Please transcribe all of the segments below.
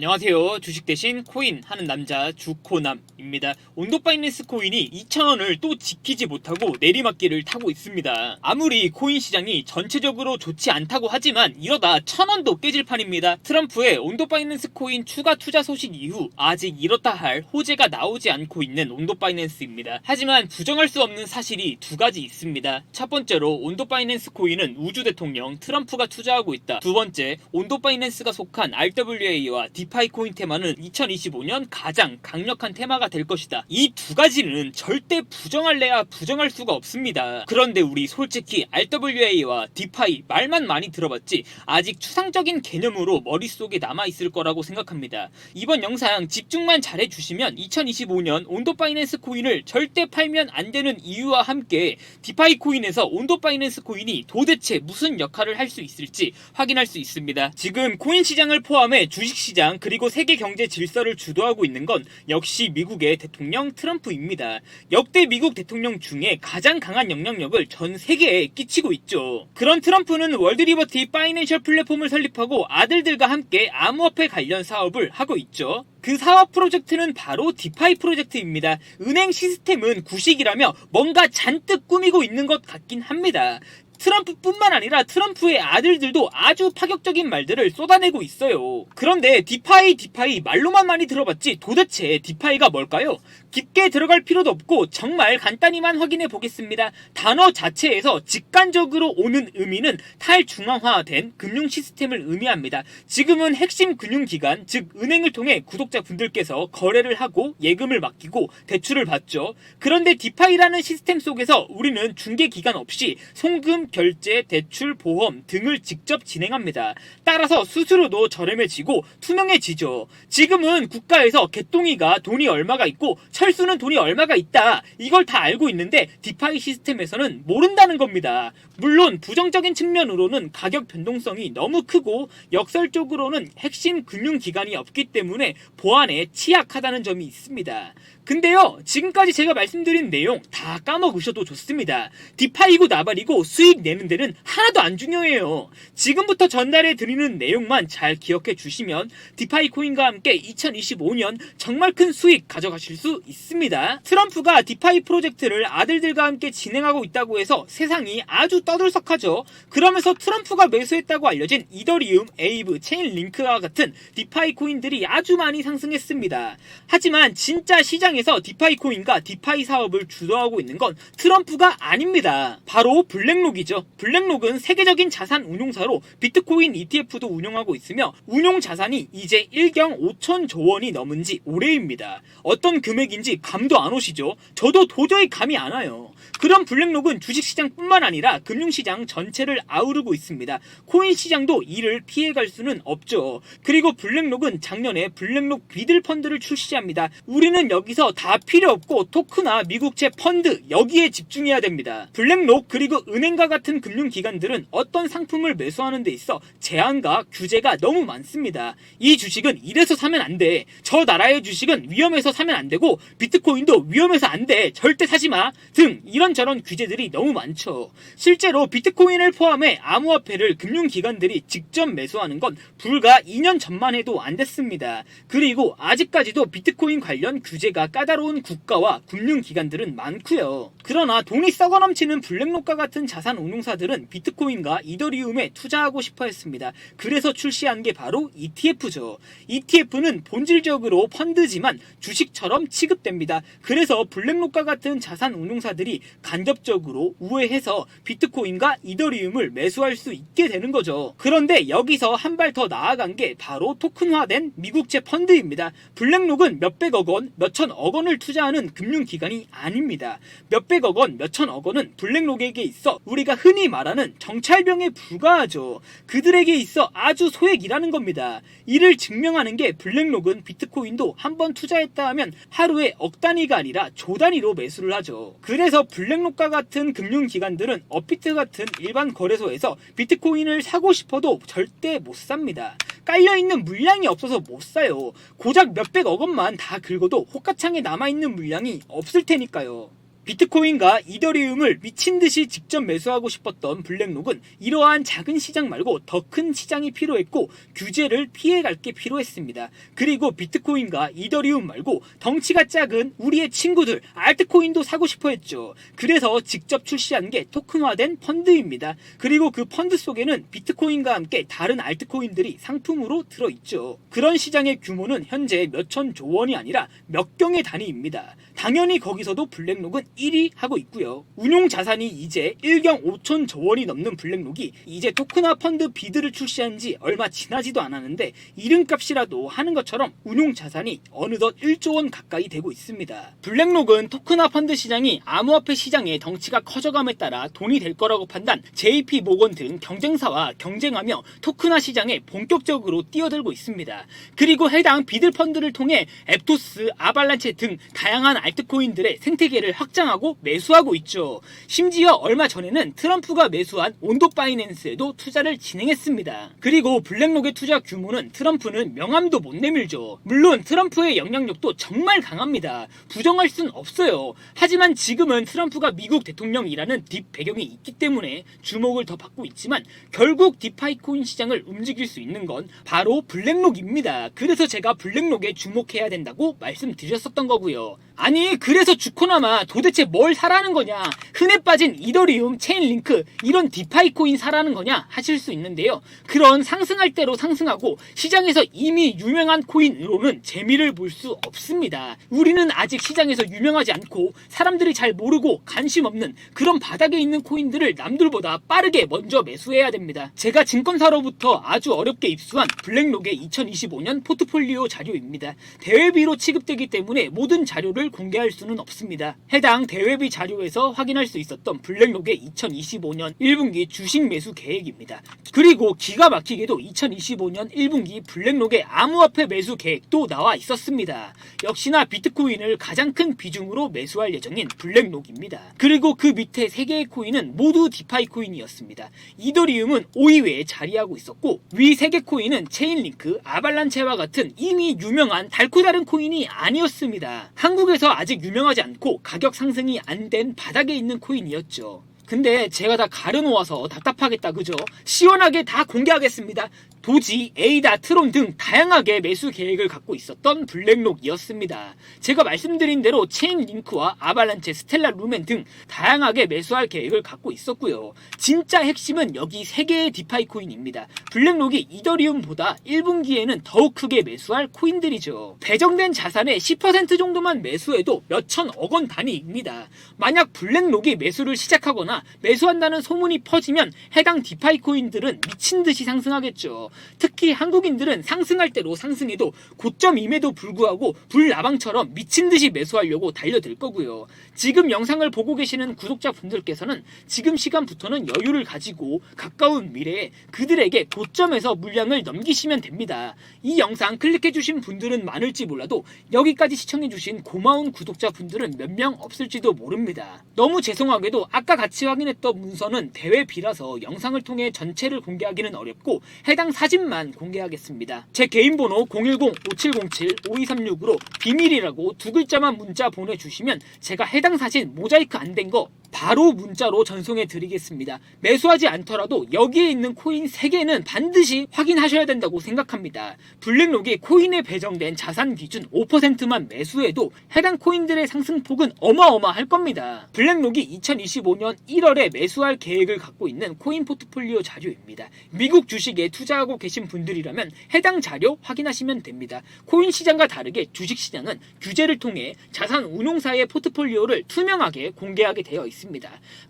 안녕하세요. 주식 대신 코인 하는 남자 주코남입니다. 온도바이낸스 코인이 2,000원을 또 지키지 못하고 내리막길을 타고 있습니다. 아무리 코인 시장이 전체적으로 좋지 않다고 하지만 이러다 1,000원도 깨질 판입니다. 트럼프의 온도바이낸스 코인 추가 투자 소식 이후 아직 이렇다 할 호재가 나오지 않고 있는 온도바이낸스입니다. 하지만 부정할 수 없는 사실이 두 가지 있습니다. 첫 번째로 온도바이낸스 코인은 우주 대통령 트럼프가 투자하고 있다. 두 번째, 온도바이낸스가 속한 RWA와 디파이 코인 테마는 2025년 가장 강력한 테마가 될 것이다. 이 두 가지는 절대 부정할래야 부정할 수가 없습니다. 그런데 우리 솔직히 RWA와 디파이 말만 많이 들어봤지 아직 추상적인 개념으로 머릿속에 남아있을 거라고 생각합니다. 이번 영상 집중만 잘해주시면 2025년 온도바이낸스 코인을 절대 팔면 안 되는 이유와 함께 디파이 코인에서 온도바이낸스 코인이 도대체 무슨 역할을 할 수 있을지 확인할 수 있습니다. 지금 코인 시장을 포함해 주식시장 그리고 세계 경제 질서를 주도하고 있는 건 역시 미국의 대통령 트럼프입니다. 역대 미국 대통령 중에 가장 강한 영향력을 전 세계에 끼치고 있죠. 그런 트럼프는 월드리버티 파이낸셜 플랫폼을 설립하고 아들들과 함께 암호화폐 관련 사업을 하고 있죠. 그 사업 프로젝트는 바로 디파이 프로젝트입니다. 은행 시스템은 구식이라며 뭔가 잔뜩 꾸미고 있는 것 같긴 합니다. 트럼프뿐만 아니라 트럼프의 아들들도 아주 파격적인 말들을 쏟아내고 있어요. 그런데 디파이 말로만 많이 들어봤지 도대체 디파이가 뭘까요? 깊게 들어갈 필요도 없고 정말 간단히만 확인해 보겠습니다. 단어 자체에서 직관적으로 오는 의미는 탈중앙화된 금융 시스템을 의미합니다. 지금은 핵심 금융기관, 즉 은행을 통해 구독자분들께서 거래를 하고 예금을 맡기고 대출을 받죠. 그런데 디파이라는 시스템 속에서 우리는 중개기관 없이 송금, 결제, 대출, 보험 등을 직접 진행합니다. 따라서 수수료도 저렴해지고 투명해지죠. 지금은 국가에서 개똥이가 돈이 얼마가 있고 철수는 돈이 얼마가 있다, 이걸 다 알고 있는데 디파이 시스템에서는 모른다는 겁니다. 물론 부정적인 측면으로는 가격 변동성이 너무 크고 역설적으로는 핵심 금융기관이 없기 때문에 보안에 취약하다는 점이 있습니다. 근데요, 지금까지 제가 말씀드린 내용 다 까먹으셔도 좋습니다. 디파이고 나발이고 수익 내는 데는 하나도 안 중요해요. 지금부터 전달해 드리는 내용만 잘 기억해 주시면 디파이 코인과 함께 2025년 정말 큰 수익 가져가실 수 있습니다. 트럼프가 디파이 프로젝트를 아들들과 함께 진행하고 있다고 해서 세상이 아주 떠들썩하죠. 그러면서 트럼프가 매수했다고 알려진 이더리움, 에이브, 체인링크와 같은 디파이 코인들이 아주 많이 상승했습니다. 하지만 진짜 시장에서 디파이 코인과 디파이 사업을 주도하고 있는 건 트럼프가 아닙니다. 바로 블랙록이죠. 블랙록은 세계적인 자산 운용사로 비트코인 ETF도 운영하고 있으며 운용 자산이 이제 1경 5천조 원이 넘은 지 오래입니다. 어떤 금액인지 감도 안 오시죠? 저도 도저히 감이 안 와요. 그런 블랙록은 주식시장뿐만 아니라 금융시장 전체를 아우르고 있습니다. 코인 시장도 이를 피해갈 수는 없죠. 그리고 블랙록은 작년에 블랙록 비들 펀드를 출시합니다. 우리는 여기서 다 필요 없고 토크나 미국채 펀드 여기에 집중해야 됩니다. 블랙록 그리고 은행과 같은 금융기관들은 어떤 상품을 매수하는 데 있어 제한과 규제가 너무 많습니다. 이 주식은 이래서 사면 안 돼, 저 나라의 주식은 위험해서 사면 안 되고 비트코인도 위험해서 안 돼, 절대 사지마 등 이런저런 규제들이 너무 많죠. 실제로 비트코인을 포함해 암호화폐를 금융기관들이 직접 매수하는 건 불과 2년 전만 해도 안 됐습니다. 그리고 아직까지도 비트코인 관련 규제가 까다로운 국가와 금융기관들은 많고요. 그러나 돈이 썩어 넘치는 블랙록과 같은 자산 운용사들은 비트코인과 이더리움에 투자하고 싶어 했습니다. 그래서 출시한 게 바로 ETF죠. ETF는 본질적으로 펀드지만 주식처럼 취급됩니다. 그래서 블랙록과 같은 자산 운용사들이 간접적으로 우회해서 비트코인과 이더리움을 매수할 수 있게 되는 거죠. 그런데 여기서 한 발 더 나아간 게 바로 토큰화된 미국채 펀드입니다. 블랙록은 몇백억 원, 몇천억 원을 투자하는 금융기관이 아닙니다. 몇백억 원, 몇천억 원은 블랙록에게 있어 우리가 흔히 말하는 정찰병에 불과하죠. 그들에게 있어 아주 소액이라는 겁니다. 이를 증명하는 게 블랙록은 비트코인도 한번 투자했다 하면 하루에 억 단위가 아니라 조 단위로 매수를 하죠. 그래서 블랙록과 같은 금융기관들은 업비트 같은 일반 거래소에서 비트코인을 사고 싶어도 절대 못 삽니다. 깔려있는 물량이 없어서 못 사요. 고작 몇백억 원만 다 긁어도 호가창에 남아있는 물량이 없을 테니까요. 비트코인과 이더리움을 미친듯이 직접 매수하고 싶었던 블랙록은 이러한 작은 시장 말고 더 큰 시장이 필요했고 규제를 피해갈 게 필요했습니다. 그리고 비트코인과 이더리움 말고 덩치가 작은 우리의 친구들 알트코인도 사고 싶어 했죠. 그래서 직접 출시한 게 토큰화된 펀드입니다. 그리고 그 펀드 속에는 비트코인과 함께 다른 알트코인들이 상품으로 들어있죠. 그런 시장의 규모는 현재 몇천조 원이 아니라 몇 경의 단위입니다. 당연히 거기서도 블랙록은 1위 하고 있고요. 운용 자산이 이제 1경 5천조 원이 넘는 블랙록이 이제 토큰화 펀드 비드를 출시한 지 얼마 지나지도 않았는데 이름값이라도 하는 것처럼 운용 자산이 어느덧 1조 원 가까이 되고 있습니다. 블랙록은 토큰화 펀드 시장이 암호화폐 시장의 덩치가 커져감에 따라 돈이 될 거라고 판단, JP 모건 등 경쟁사와 경쟁하며 토큰화 시장에 본격적으로 뛰어들고 있습니다. 그리고 해당 비드 펀드를 통해 앱토스, 아발란체 등 다양한 알트코인들의 생태계를 확장하고 매수하고 있죠. 심지어 얼마 전에는 트럼프가 매수한 온도 파이낸스에도 투자를 진행했습니다. 그리고 블랙록의 투자 규모는 트럼프는 명함도 못 내밀죠. 물론 트럼프의 영향력도 정말 강합니다. 부정할 순 없어요. 하지만 지금은 트럼프가 미국 대통령이라는 딥 배경이 있기 때문에 주목을 더 받고 있지만 결국 디파이 코인 시장을 움직일 수 있는 건 바로 블랙록입니다. 그래서 제가 블랙록에 주목해야 된다고 말씀드렸었던 거고요. 아니 그래서 주코나마 도대체 뭘 사라는 거냐, 흔해 빠진 이더리움, 체인링크 이런 디파이 코인 사라는 거냐 하실 수 있는데요. 그런 상승할 대로 상승하고 시장에서 이미 유명한 코인으로는 재미를 볼 수 없습니다. 우리는 아직 시장에서 유명하지 않고 사람들이 잘 모르고 관심 없는 그런 바닥에 있는 코인들을 남들보다 빠르게 먼저 매수해야 됩니다. 제가 증권사로부터 아주 어렵게 입수한 블랙록의 2025년 포트폴리오 자료입니다. 대회비로 취급되기 때문에 모든 자료를 공개할 수는 없습니다. 해당 대회비 자료에서 확인할 수 있었던 블랙록의 2025년 1분기 주식 매수 계획입니다. 그리고 기가 막히게도 2025년 1분기 블랙록의 암호화폐 매수 계획도 나와 있었습니다. 역시나 비트코인을 가장 큰 비중으로 매수할 예정인 블랙록입니다. 그리고 그 밑에 3개의 코인은 모두 디파이 코인이었습니다. 이더리움은 5위에 자리하고 있었고 위 3개 코인은 체인링크, 아발란체와 같은 이미 유명한 달고 다른 코인이 아니었습니다. 한국에서 아직 유명하지 않고 가격 상승이 안 된 바닥에 있는 코인이었죠. 근데 제가 다 가려놓아서 답답하겠다 그죠? 시원하게 다 공개하겠습니다. 도지, 에이다, 트론 등 다양하게 매수 계획을 갖고 있었던 블랙록이었습니다. 제가 말씀드린 대로 체인링크와 아발란체, 스텔라 루멘 등 다양하게 매수할 계획을 갖고 있었고요. 진짜 핵심은 여기 3개의 디파이 코인입니다. 블랙록이 이더리움보다 1분기에는 더욱 크게 매수할 코인들이죠. 배정된 자산의 10% 정도만 매수해도 몇천억 원 단위입니다. 만약 블랙록이 매수를 시작하거나 매수한다는 소문이 퍼지면 해당 디파이 코인들은 미친듯이 상승하겠죠. 특히 한국인들은 상승할 대로 상승해도 고점임에도 불구하고 불나방처럼 미친듯이 매수하려고 달려들 거고요. 지금 영상을 보고 계시는 구독자분들께서는 지금 시간부터는 여유를 가지고 가까운 미래에 그들에게 고점에서 물량을 넘기시면 됩니다. 이 영상 클릭해주신 분들은 많을지 몰라도 여기까지 시청해주신 고마운 구독자분들은 몇 명 없을지도 모릅니다. 너무 죄송하게도 아까 같이 확인했던 문서는 대회비라서 영상을 통해 전체를 공개하기는 어렵고 해당 사진만 공개하겠습니다. 제 개인 번호 010-5707-5236으로 비밀이라고 2글자만 문자 보내주시면 제가 해당 사진 모자이크 안 된 거 바로 문자로 전송해 드리겠습니다. 매수하지 않더라도 여기에 있는 코인 3개는 반드시 확인하셔야 된다고 생각합니다. 블랙록이 코인에 배정된 자산 기준 5%만 매수해도 해당 코인들의 상승폭은 어마어마할 겁니다. 블랙록이 2025년 1월에 매수할 계획을 갖고 있는 코인 포트폴리오 자료입니다. 미국 주식에 투자하고 계신 분들이라면 해당 자료 확인하시면 됩니다. 코인 시장과 다르게 주식 시장은 규제를 통해 자산 운용사의 포트폴리오를 투명하게 공개하게 되어 있습니다.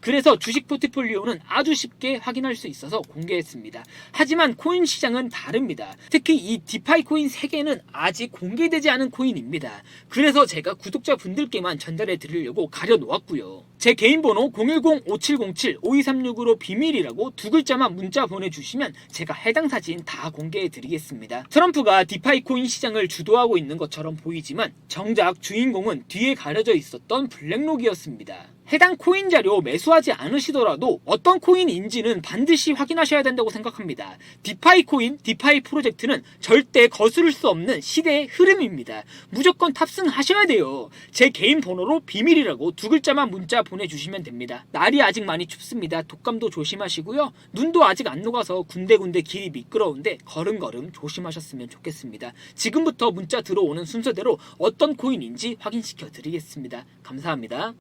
그래서 주식 포트폴리오는 아주 쉽게 확인할 수 있어서 공개했습니다. 하지만 코인 시장은 다릅니다. 특히 이 디파이 코인 3개는 아직 공개되지 않은 코인입니다. 그래서 제가 구독자분들께만 전달해 드리려고 가려놓았고요. 제 개인 번호 010-5707-5236으로 비밀이라고 2글자만 문자 보내주시면 제가 해당 사진 다 공개해 드리겠습니다. 트럼프가 디파이 코인 시장을 주도하고 있는 것처럼 보이지만 정작 주인공은 뒤에 가려져 있었던 블랙록이었습니다. 해당 코인 자료 매수하지 않으시더라도 어떤 코인인지는 반드시 확인하셔야 된다고 생각합니다. 디파이 코인, 디파이 프로젝트는 절대 거스를 수 없는 시대의 흐름입니다. 무조건 탑승하셔야 돼요. 제 개인 번호로 비밀이라고 2글자만 문자 보내주시면 됩니다. 날이 아직 많이 춥습니다. 독감도 조심하시고요. 눈도 아직 안 녹아서 군데군데 길이 미끄러운데 걸음걸음 조심하셨으면 좋겠습니다. 지금부터 문자 들어오는 순서대로 어떤 코인인지 확인시켜 드리겠습니다. 감사합니다.